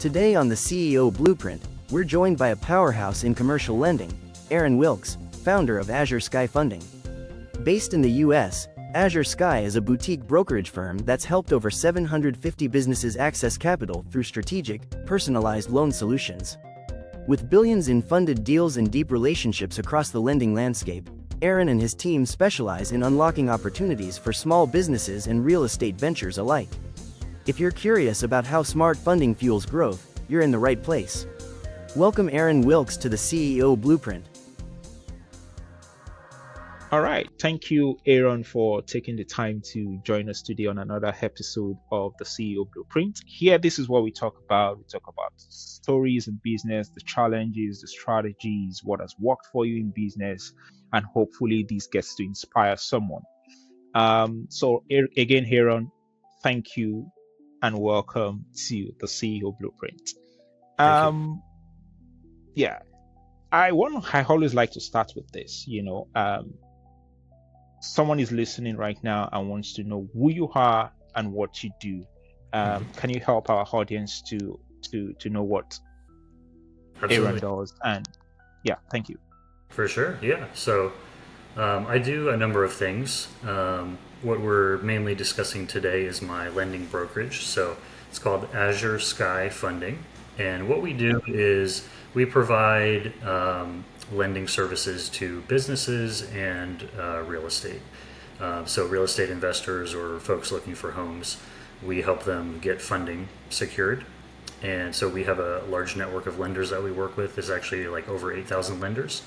Today on the CEO Blueprint, we're joined by a powerhouse in commercial lending, Aaron Wilkes, founder of Azure Sky Funding. Based in the US, Azure Sky is a boutique brokerage firm that's helped over 750 businesses access capital through strategic, personalized loan solutions. With billions in funded deals and deep relationships across the lending landscape, Aaron and his team specialize in unlocking opportunities for small businesses and real estate ventures alike. If you're curious about how smart funding fuels growth, you're in the right place. Welcome Aaron Wilkes to the CEO Blueprint. All right. Thank you, Aaron, for taking the time to join us today on another episode of the CEO Blueprint. Here, this is what we talk about. We talk about stories in business, the challenges, the strategies, what has worked for you in business, and hopefully this gets to inspire someone. Again, Aaron, thank you and welcome to the CEO Blueprint. Thank you. Yeah, I always like to start with this. Someone is listening right now and wants to know who you are and what you do. Can you help our audience to know what Absolutely. Aaron does? And yeah, thank you. For sure, yeah. So I do a number of things. What we're mainly discussing today is my lending brokerage. So it's called Azure Sky Funding. And what we do is we provide lending services to businesses and real estate. So real estate investors or folks looking for homes, we help them get funding secured. And so we have a large network of lenders that we work with. There's actually like over 8,000 lenders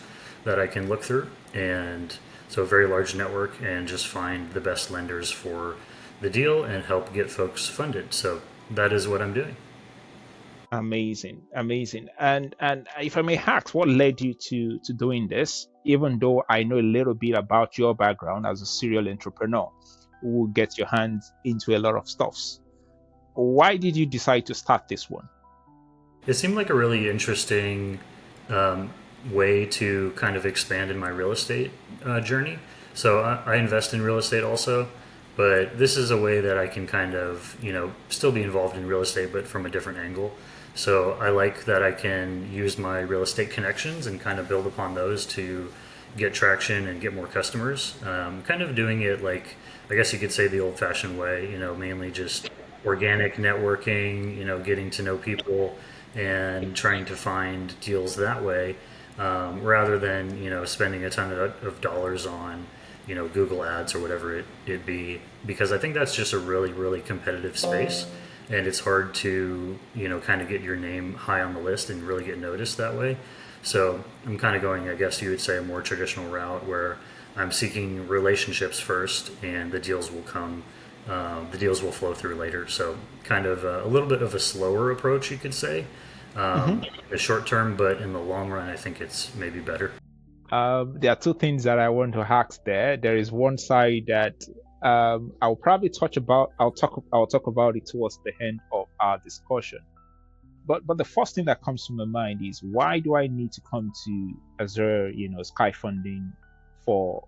that I can look through. And so a very large network, and just find the best lenders for the deal and help get folks funded. So that is what I'm doing. Amazing. And if I may ask, what led you to doing this? Even though I know a little bit about your background as a serial entrepreneur who gets your hands into a lot of stuffs, why did you decide to start this one? It seemed like a really interesting way to kind of expand in my real estate journey. So I invest in real estate also, but this is a way that I can kind of, still be involved in real estate, but from a different angle. So I like that I can use my real estate connections and kind of build upon those to get traction and get more customers. Kind of doing it like, I guess you could say the old-fashioned way, mainly just organic networking, getting to know people and trying to find deals that way, rather than, spending a ton of dollars on, Google ads or whatever it be, because I think that's just a really, really competitive space. And it's hard to, kind of get your name high on the list and really get noticed that way. So I'm kind of going, I guess you would say, a more traditional route where I'm seeking relationships first, and the deals will come, the deals will flow through later. So kind of a little bit of a slower approach, you could say, the short term, but in the long run, I think it's maybe better. There are two things that I want to ask there. There is one side that I'll probably talk about it towards the end of our discussion. But the first thing that comes to my mind is, why do I need to come to Azure, Sky Funding for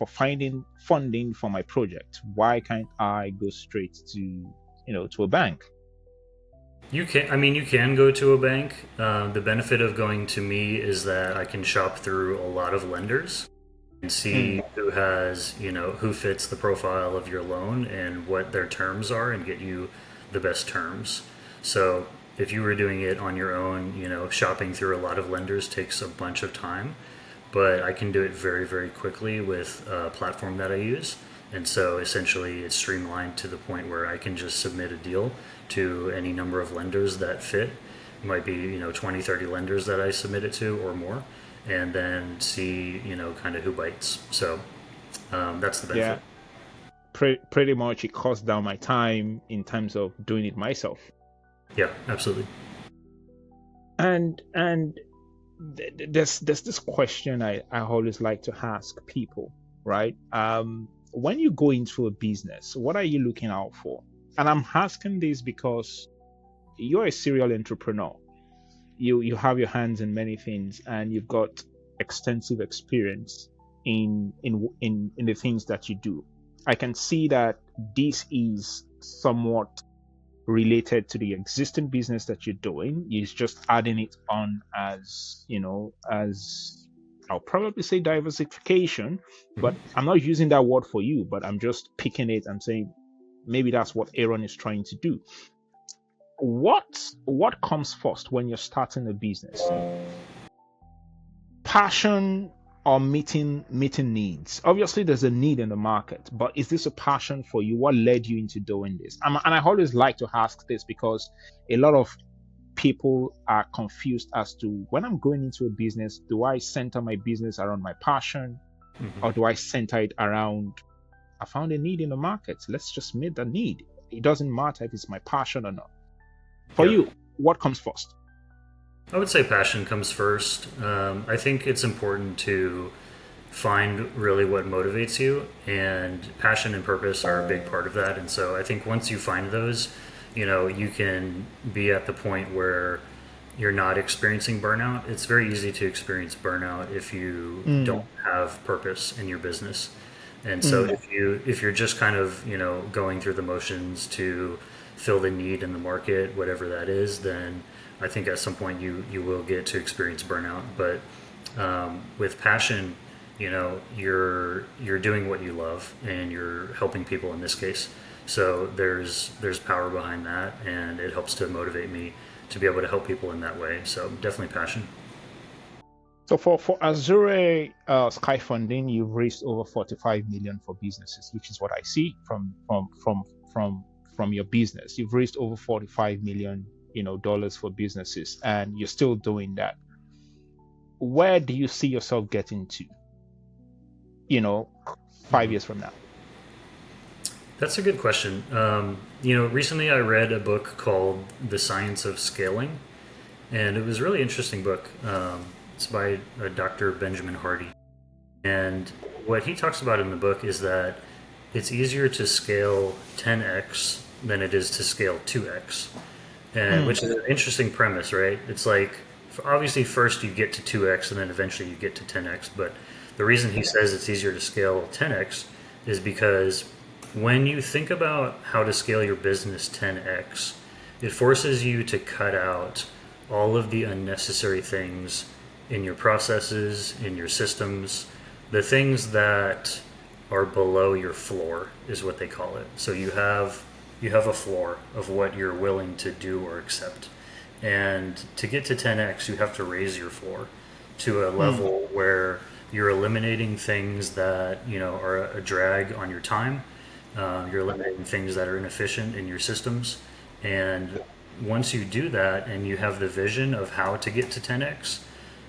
finding funding for my project? Why can't I go straight to a bank? You can go to a bank. The benefit of going to me is that I can shop through a lot of lenders and see who has, who fits the profile of your loan and what their terms are, and get you the best terms. So if you were doing it on your own, shopping through a lot of lenders takes a bunch of time, but I can do it very, very quickly with a platform that I use. And so essentially it's streamlined to the point where I can just submit a deal to any number of lenders that fit. It might be, 20, 30 lenders that I submit it to or more, and then see, kind of who bites. So that's the benefit. Yeah, pretty much it cuts down my time in terms of doing it myself. Yeah, absolutely. And there's this question I always like to ask people, right? When you go into a business, what are you looking out for? And I'm asking this because you're a serial entrepreneur. You have your hands in many things, and you've got extensive experience in the things that you do. I can see that this is somewhat related to the existing business that you're doing. You're just adding it on as, as I'll probably say diversification, but Mhm. I'm not using that word for you, but I'm just picking it and saying maybe that's what Aaron is trying to do. What comes first when you're starting a business? Passion or meeting needs? Obviously there's a need in the market, but is this a passion for you? What led you into doing this? And I always like to ask this because a lot of people are confused as to, when I'm going into a business, do I center my business around my passion, Mhm. or do I center it around, I found a need in the market, let's just meet the need? It doesn't matter if it's my passion or not. For Yep. you, what comes first? I would say passion comes first. I think it's important to find really what motivates you, and passion and purpose are a big part of that. And so I think once you find those, you can be at the point where you're not experiencing burnout. It's very easy to experience burnout if you don't Mm, have purpose in your business. And so mm, if you're just kind of, going through the motions to fill the need in the market, whatever that is, then I think at some point you will get to experience burnout. But with passion, you're doing what you love and you're helping people in this case. So there's power behind that, and it helps to motivate me to be able to help people in that way. So definitely passion. So for Azure Sky Funding, you've raised over 45 million for businesses, which is what I see from your business. You've raised over 45 million, dollars for businesses, and you're still doing that. Where do you see yourself getting to, you know, 5 years from now? That's a good question. Recently I read a book called The Science of Scaling, and it was a really interesting book. It's by Dr. Benjamin Hardy. And what he talks about in the book is that it's easier to scale 10x than it is to scale 2x, and Mm, which is an interesting premise, right? It's like, obviously first you get to 2x and then eventually you get to 10x, but the reason he says it's easier to scale 10x is because when you think about how to scale your business 10x, it forces you to cut out all of the unnecessary things in your processes, in your systems, the things that are below your floor is what they call it. So you have a floor of what you're willing to do or accept. And to get to 10x, you have to raise your floor to a mm, level where you're eliminating things that are a drag on your time. You're eliminating things that are inefficient in your systems, and once you do that and you have the vision of how to get to 10x,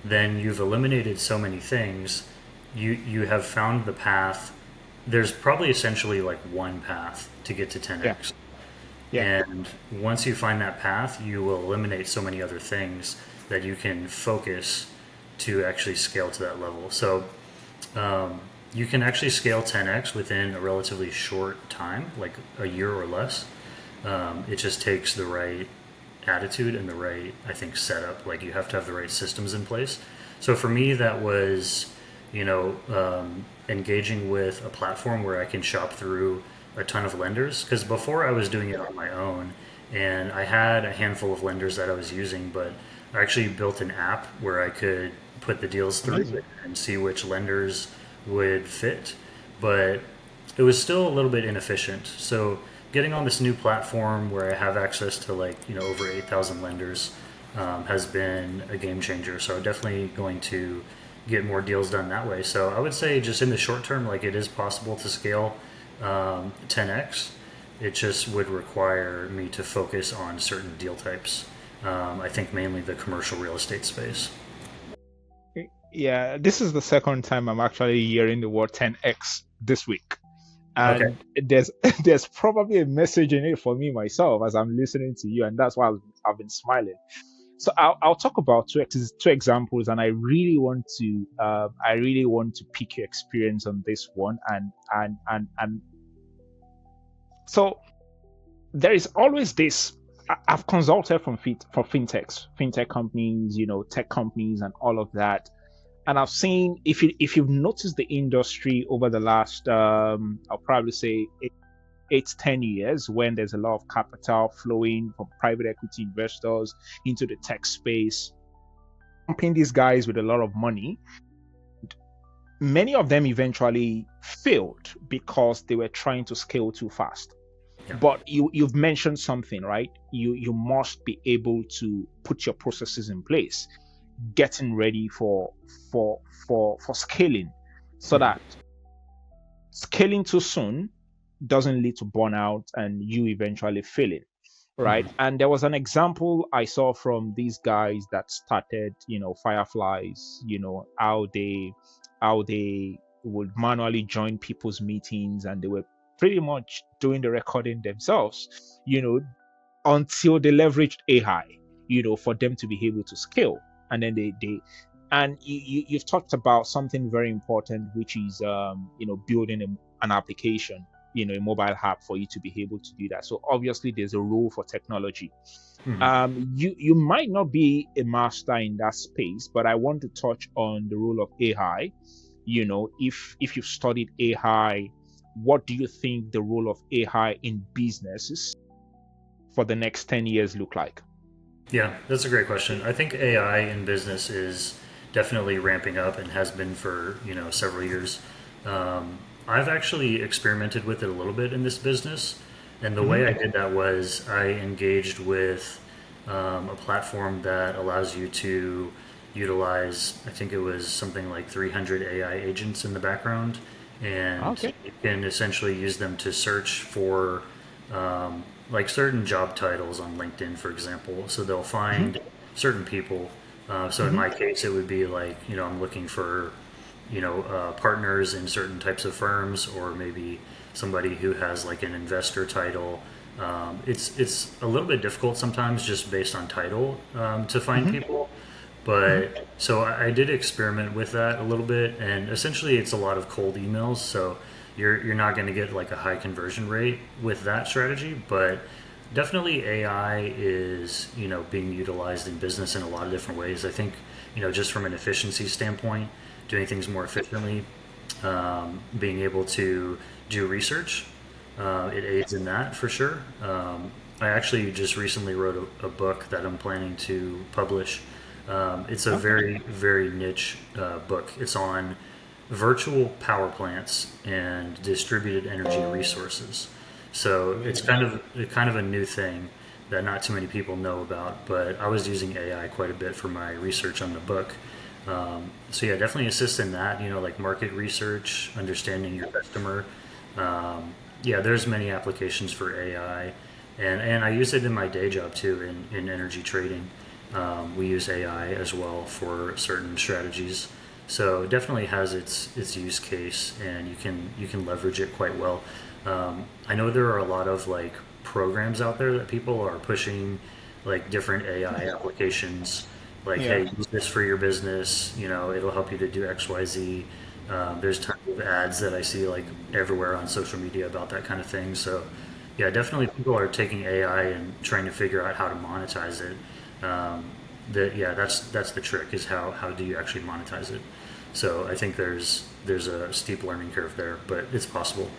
then you've eliminated so many things. You have found the path. There's probably essentially like one path to get to yeah, 10x. yeah. And once you find that path, you will eliminate so many other things that you can focus to actually scale to that level. So you can actually scale 10x within a relatively short time, like a year or less. It just takes the right attitude and the right, I think, setup. Like, you have to have the right systems in place. So for me, that was, engaging with a platform where I can shop through a ton of lenders. Because before I was doing it on my own, and I had a handful of lenders that I was using, but I actually built an app where I could put the deals through Amazing. and see which lenders would fit. But it was still a little bit inefficient. So getting on this new platform where I have access to, like, over 8,000 lenders has been a game changer. So definitely going to get more deals done that way. So I would say just in the short term, like, it is possible to scale 10x. It just would require me to focus on certain deal types. I think mainly the commercial real estate space. Yeah, this is the second time I'm actually hearing the word 10x this week. Okay. And there's there's probably a message in it for me myself as I'm listening to you, and that's why I've been smiling. So I'll talk about two examples, and I really want to pick your experience on this one. And so there is always this. I've consulted for fintech companies, tech companies, and all of that. And I've seen, if you've noticed the industry over the last, I'll probably say 8-10 years, when there's a lot of capital flowing from private equity investors into the tech space, pumping these guys with a lot of money. Many of them eventually failed because they were trying to scale too fast. Yeah. But you've mentioned something, right? You must be able to put your processes in place, getting ready for scaling, so that scaling too soon doesn't lead to burnout and you eventually failing, right? And there was an example I saw from these guys that started, Fireflies, how they would manually join people's meetings, and they were pretty much doing the recording themselves, until they leveraged AI, for them to be able to scale. And then you've talked about something very important, which is, building an application, a mobile app, for you to be able to do that. So obviously there's a role for technology. You might not be a master in that space, but I want to touch on the role of AI. If you've studied AI, what do you think the role of AI in businesses for the next 10 years look like? Yeah, that's a great question. I think AI in business is definitely ramping up and has been for several years. I've actually experimented with it a little bit in this business, and the way I did that was I engaged with a platform that allows you to utilize, I think it was something like 300 AI agents in the background, and you can essentially use them to search for like certain job titles on LinkedIn, for example. So they'll find certain people. So in my case, it would be like, I'm looking for, partners in certain types of firms, or maybe somebody who has like an investor title. It's a little bit difficult sometimes just based on title to find people. But so I did experiment with that a little bit, and essentially it's a lot of cold emails. So you're not going to get like a high conversion rate with that strategy, but definitely AI is being utilized in business in a lot of different ways. I think just from an efficiency standpoint, doing things more efficiently, being able to do research, it aids in that for sure. I actually just recently wrote a book that I'm planning to publish. It's a very, very niche book. It's on virtual power plants and distributed energy resources. So it's kind of a new thing that not too many people know about, but I was using AI quite a bit for my research on the book. So yeah, definitely assist in that, like market research, understanding your customer. Yeah, there's many applications for AI, and I use it in my day job too, in energy trading. We use AI as well for certain strategies. So it definitely has its use case, and you can leverage it quite well. I know there are a lot of like programs out there that people are pushing, like different AI applications, like hey, use this for your business. It'll help you to do X, Y, Z. There's tons of ads that I see like everywhere on social media about that kind of thing. So yeah, definitely people are taking AI and trying to figure out how to monetize it. That's the trick, is how do you actually monetize it. So I think there's a steep learning curve there, but it's possible.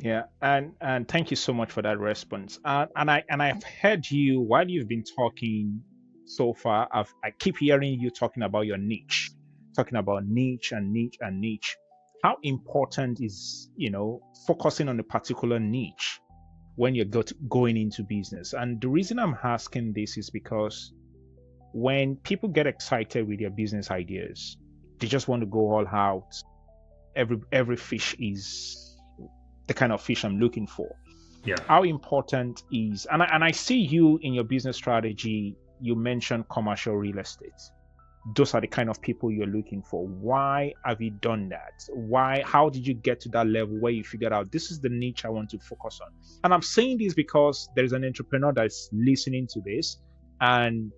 Yeah, and thank you so much for that response. And I've heard you while you've been talking so far. I keep hearing you talking about your niche, talking about niche and niche and niche. How important is focusing on a particular niche when you're going into business? And the reason I'm asking this is because when people get excited with their business ideas, they just want to go all out. Every fish is the kind of fish I'm looking for. Yeah. How important is, and I see you in your business strategy, you mentioned commercial real estate. Those are the kind of people you're looking for. Why have you done that? How did you get to that level where you figured out this is the niche I want to focus on? And I'm saying this because there's an entrepreneur that's listening to this and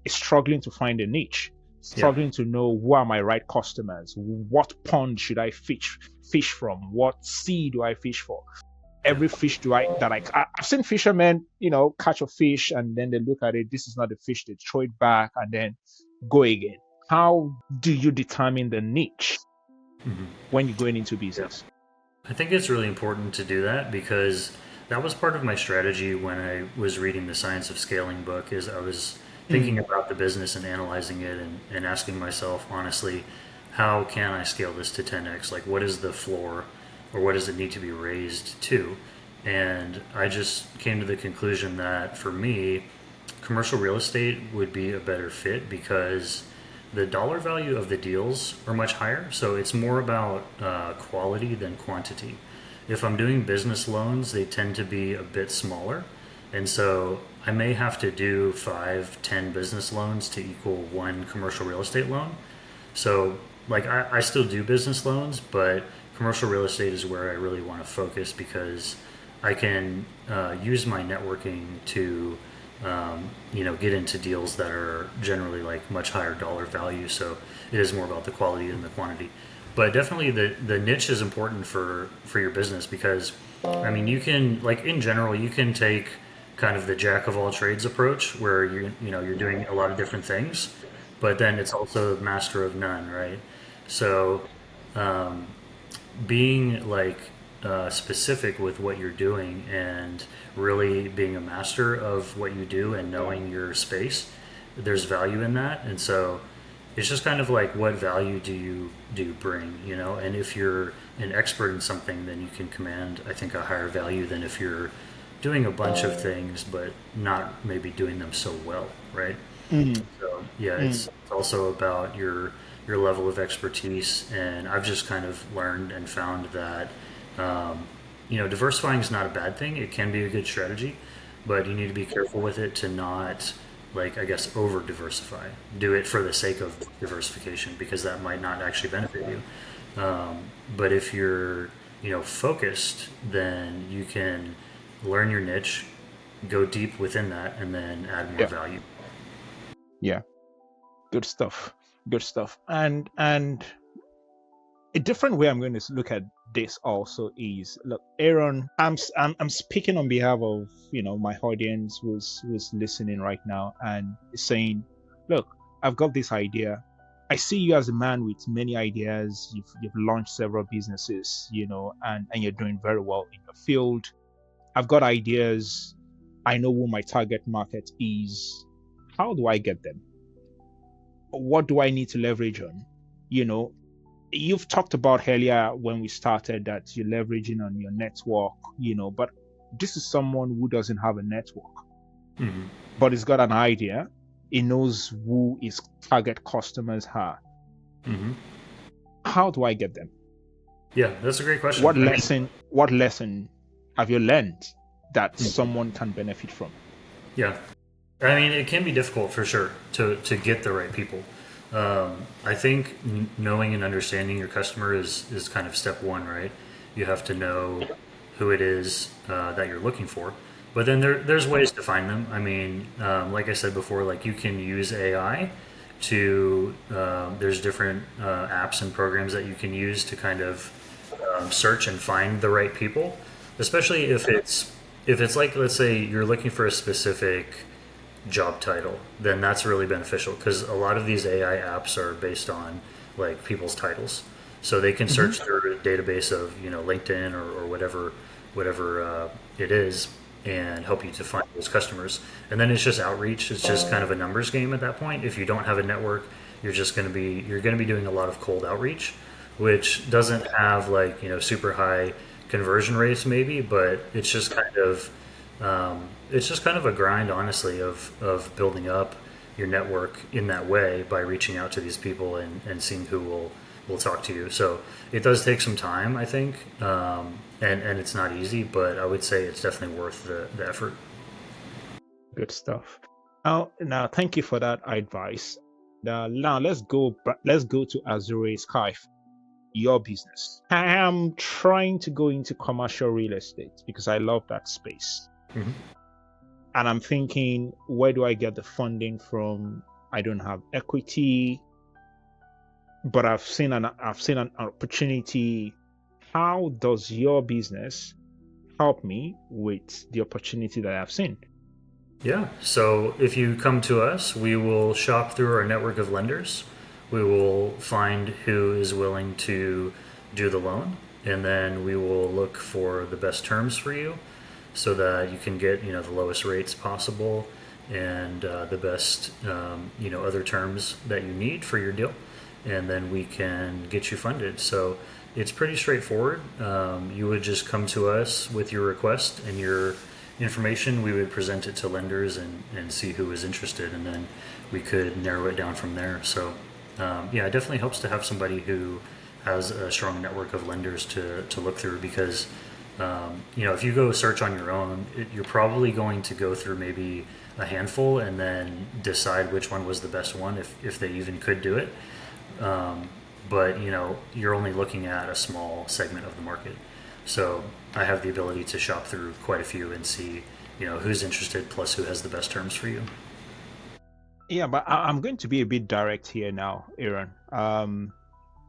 is struggling to find a niche, struggling to know who are my right customers, what pond should I fish from, what sea do I fish for. Every fish I've seen fishermen, catch a fish and then they look at it, this is not a fish, they throw it back and then go again. How do you determine the niche when you're going into business? I think it's really important to do that because that was part of my strategy when I was reading the Science of Scaling book is I was thinking Mm, about the business and analyzing it and asking myself honestly, how can I scale this to 10x? Like what is the floor or what does it need to be raised to? And I just came to the conclusion that for me, commercial real estate would be a better fit because the dollar value of the deals are much higher. So it's more about quality than quantity. If I'm doing business loans, they tend to be a bit smaller. And so I may have to do 5, 10 business loans to equal one commercial real estate loan. So, like, I still do business loans, but commercial real estate is where I really want to focus because I can use my networking to, get into deals that are generally like much higher dollar value. So it is more about the quality than the quantity. But definitely the niche is important for your business because, I mean, you can, like, in general, you can take kind of the jack of all trades approach where you're doing a lot of different things, but then it's also master of none, right? So um, being like specific with what you're doing and really being a master of what you do and knowing your space, there's value in that. And so it's just kind of like what value do you bring, and if you're an expert in something, then you can command, I think, a higher value than if you're doing a bunch of things but not maybe doing them so well, right? mm, So yeah, mm, it's also about your level of expertise, and I've just kind of learned and found that diversifying is not a bad thing. It can be a good strategy, but you need to be careful with it to not, like, I guess, over diversify. Do it for the sake of diversification because that might not actually benefit you. But if you're focused, then you can learn your niche, go deep within that, and then add more yeah, value. yeah. Good stuff. Good stuff. And a different way I'm going to look at this also is, look, Aaron, I'm speaking on behalf of my audience who's listening right now and saying, look, I've got this idea. I see you as a man with many ideas. You've launched several businesses, and you're doing very well in your field. I've got ideas. I know who my target market is. How do I get them? What do I need to leverage on? You know, you've talked about earlier when we started that you're leveraging on your network, but this is someone who doesn't have a network, Hmm. but he's got an idea. He knows who his target customers are. Hmm. How do I get them? Yeah, that's a great question. What I mean, lesson have you learned that someone can benefit from? yeah, I mean, it can be difficult for sure to get the right people. I think knowing and understanding your customer is kind of step one, right? You have to know who it is that you're looking for. But then there's ways to find them. I mean, like I said before, like you can use AI to, there's different apps and programs that you can use to kind of search and find the right people, especially if it's like, let's say you're looking for a specific job title, then that's really beneficial because a lot of these AI apps are based on like people's titles. So they can Hmm. search through a database of LinkedIn or whatever it is and help you to find those customers. And then it's just outreach. It's just kind of a numbers game at that point. If you don't have a network, you're going to be doing a lot of cold outreach, which doesn't have like super high conversion rates maybe, but it's just kind of a grind, honestly, of building up your network in that way by reaching out to these people and seeing who will talk to you. So it does take some time, I think, and it's not easy, but I would say it's definitely worth the effort. Good stuff. Now, thank you for that advice. Now let's go to Azure Sky, your business. I am trying to go into commercial real estate because I love that space. Hmm. And I'm thinking, where do I get the funding from? I don't have equity, but I've seen an opportunity. How does your business help me with the opportunity that I've seen? Yeah. So if you come to us, we will shop through our network of lenders. We will find who is willing to do the loan. and then we will look for the best terms for you so that you can get the lowest rates possible and the best other terms that you need for your deal, and then we can get you funded. So it's pretty straightforward. You would just come to us with your request and your information. We would present it to lenders and see who was interested, and then we could narrow it down from there. So yeah, it definitely helps to have somebody who has a strong network of lenders to look through, because if you go search on your own, you're probably going to go through maybe a handful and then decide which one was the best one, if they even could do it. But you're only looking at a small segment of the market. So I have the ability to shop through quite a few and see who's interested plus who has the best terms for you. Yeah, but I'm going to be a bit direct here now, Aaron.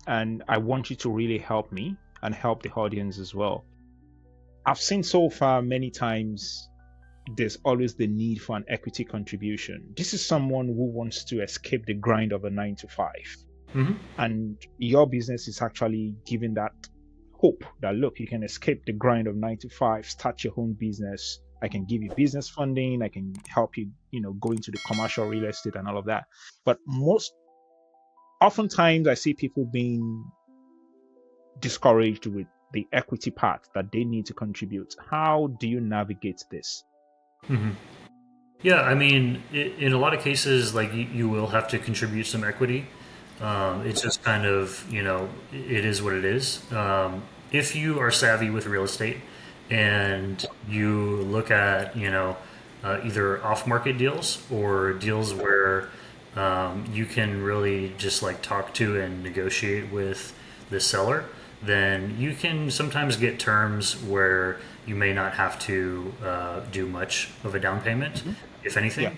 And I want you to really help me and help the audience as well. I've seen so far many times there's always the need for an equity contribution. This is someone who wants to escape the grind of a 9 to 5. Mm-hmm. And your business is actually giving that hope that, look, you can escape the grind of 9 to 5, start your own business. I can give you business funding. I can help you, go into the commercial real estate and all of that. But oftentimes I see people being discouraged with the equity part that they need to contribute. How do you navigate this? Mm-hmm. Yeah, I mean, in a lot of cases, like you will have to contribute some equity. It's just kind of, it is what it is. If you are savvy with real estate and you look at, either off-market deals or deals where you can really just like talk to and negotiate with the seller, then you can sometimes get terms where you may not have to do much of a down payment, Mm-hmm. if anything. Yeah.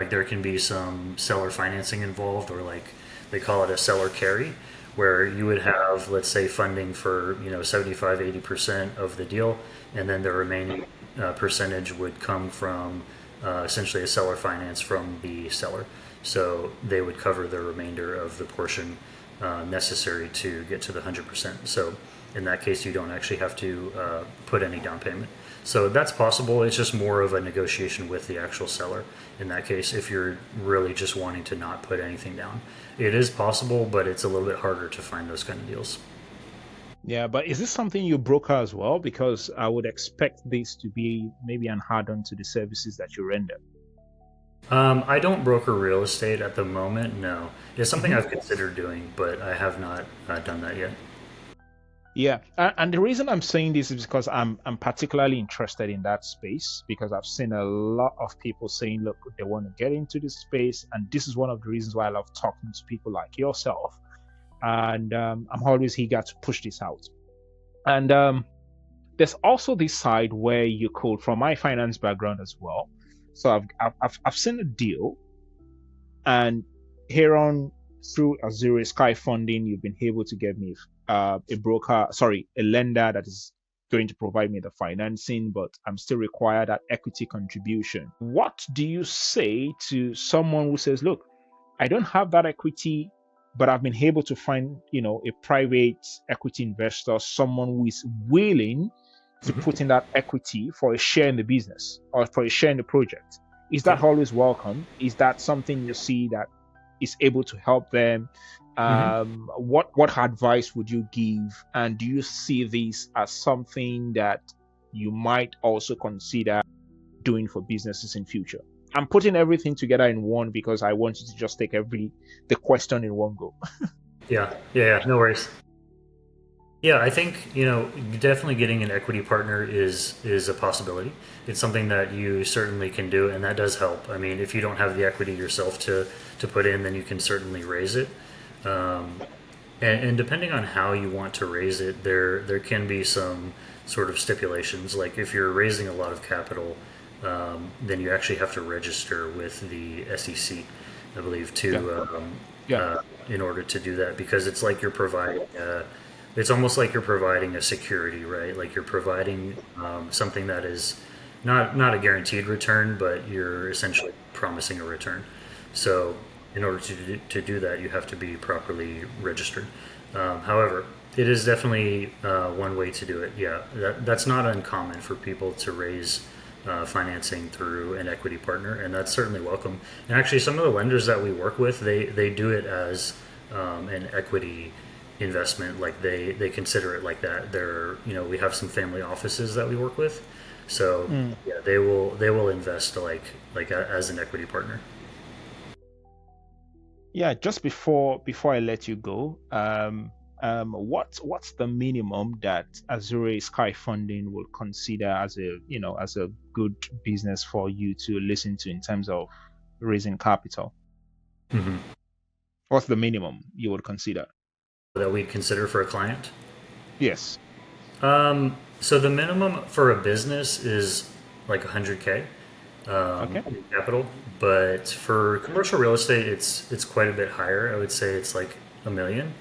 Like there can be some seller financing involved, or like they call it a seller carry, where you would have, let's say, funding for 75-80% of the deal, and then the remaining percentage would come from essentially a seller finance from the seller. So they would cover the remainder of the portion necessary to get to the 100%. So in that case, you don't actually have to put any down payment. So that's possible. It's just more of a negotiation with the actual seller in that case, if you're really just wanting to not put anything down. It is possible, but it's a little bit harder to find those kind of deals. Yeah, but is this something you broker as well? Because I would expect this to be maybe an add-on to the services that you render. I don't broker real estate at the moment, no. It's something I've considered doing, but I have not done that yet. Yeah, and the reason I'm saying this is because I'm particularly interested in that space, because I've seen a lot of people saying, look, they want to get into this space, and this is one of the reasons why I love talking to people like yourself. And I'm always eager to push this out. And there's also this side where you could, from my finance background as well. So I've seen a deal, and here on through Azure Sky Funding, you've been able to get me a lender that is going to provide me the financing, but I'm still required that equity contribution. What do you say to someone who says, look, I don't have that equity, but I've been able to find, a private equity investor, someone who is willing to put in that equity for a share in the business or for a share in the project? Is that always welcome? Is that something you see that is able to help them? What advice would you give? And do you see this as something that you might also consider doing for businesses in future? I'm putting everything together in one because I want you to just take the question in one go. Yeah, no worries. Yeah, I think definitely getting an equity partner is a possibility. It's something that you certainly can do, and that does help. I mean, if you don't have the equity yourself to put in, then you can certainly raise it. And depending on how you want to raise it, there can be some sort of stipulations. Like if you're raising a lot of capital, then you actually have to register with the SEC, I believe, in order to do that, because it's like you're providing. It's almost like you're providing a security, right? Like you're providing something that is not a guaranteed return, but you're essentially promising a return. So in order to do that, you have to be properly registered. However, it is definitely one way to do it. Yeah, that's not uncommon for people to raise financing through an equity partner, and that's certainly welcome. And actually, some of the lenders that we work with, they do it as an equity investment. Like they consider it like that. They're, we have some family offices that we work with, so yeah, they will invest as an equity partner. Yeah, just before I let you go, what's the minimum that Azure Sky Funding will consider as a good business for you to listen to in terms of raising capital? Hmm. What's the minimum you would consider? That we'd consider for a client. Yes. So the minimum for a business is like 100K Okay. in capital, but for commercial real estate, it's quite a bit higher. I would say it's like a million.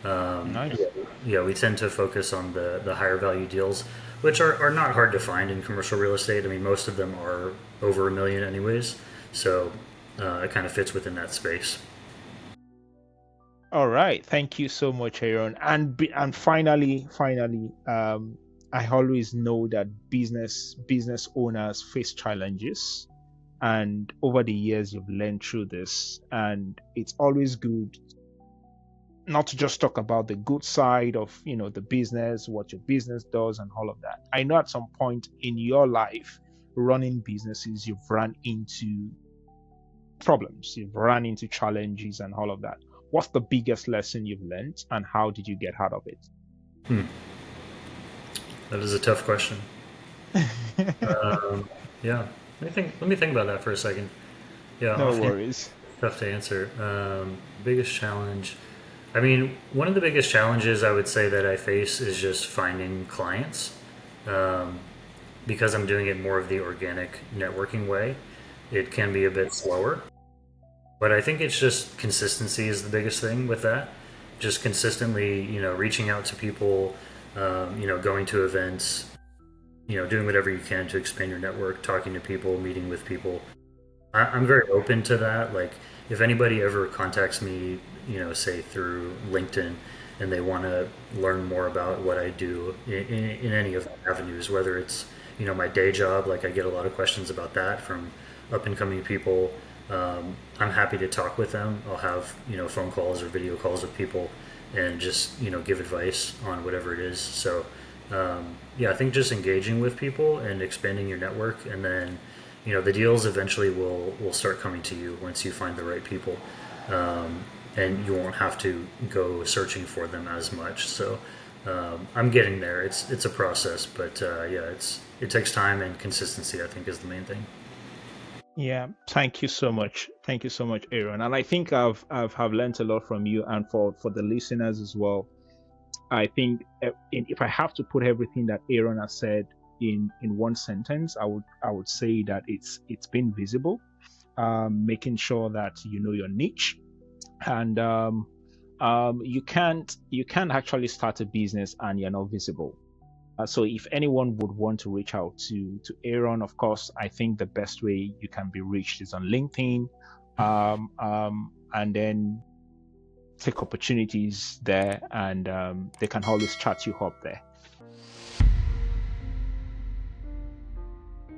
Nice. Yeah, we tend to focus on the higher value deals, which are not hard to find in commercial real estate. I mean, most of them are over a million anyways, so it kind of fits within that space. All right. Thank you so much, Aaron. And finally, I always know that business owners face challenges, and over the years you've learned through this, and it's always good not to just talk about the good side of the business, what your business does, and all of that. I know at some point in your life, running businesses, you've run into problems, you've run into challenges, and all of that. What's the biggest lesson you've learned, and how did you get out of it? Hmm. That is a tough question. Yeah, let me think about that for a second. Yeah, No offhand, worries. tough to answer. Biggest challenge. I mean, one of the biggest challenges I would say that I face is just finding clients. Um, because I'm doing it more of the organic networking way, it can be a bit slower. But I think it's just consistency is the biggest thing with that. Just consistently, reaching out to people, going to events, doing whatever you can to expand your network, talking to people, meeting with people. I'm very open to that. Like, if anybody ever contacts me, say through LinkedIn, and they want to learn more about what I do in any of the avenues, whether it's, my day job, like I get a lot of questions about that from up and coming people. I'm happy to talk with them. I'll have, phone calls or video calls with people and just, give advice on whatever it is. So, yeah, I think just engaging with people and expanding your network, and then the deals eventually will start coming to you once you find the right people, and you won't have to go searching for them as much. So I'm getting there. It's a process, but yeah, it takes time, and consistency I think is the main thing. Yeah, thank you so much. Thank you so much, Aaron. And I think I've learned a lot from you, and for the listeners as well. I think if I have to put everything that Aaron has said in one sentence, I would say that it's been visible, making sure that you know your niche, and you can't actually start a business and you're not visible. So if anyone would want to reach out to Aaron, of course, I think the best way you can be reached is on LinkedIn, and then take opportunities there, and they can always chat you up there.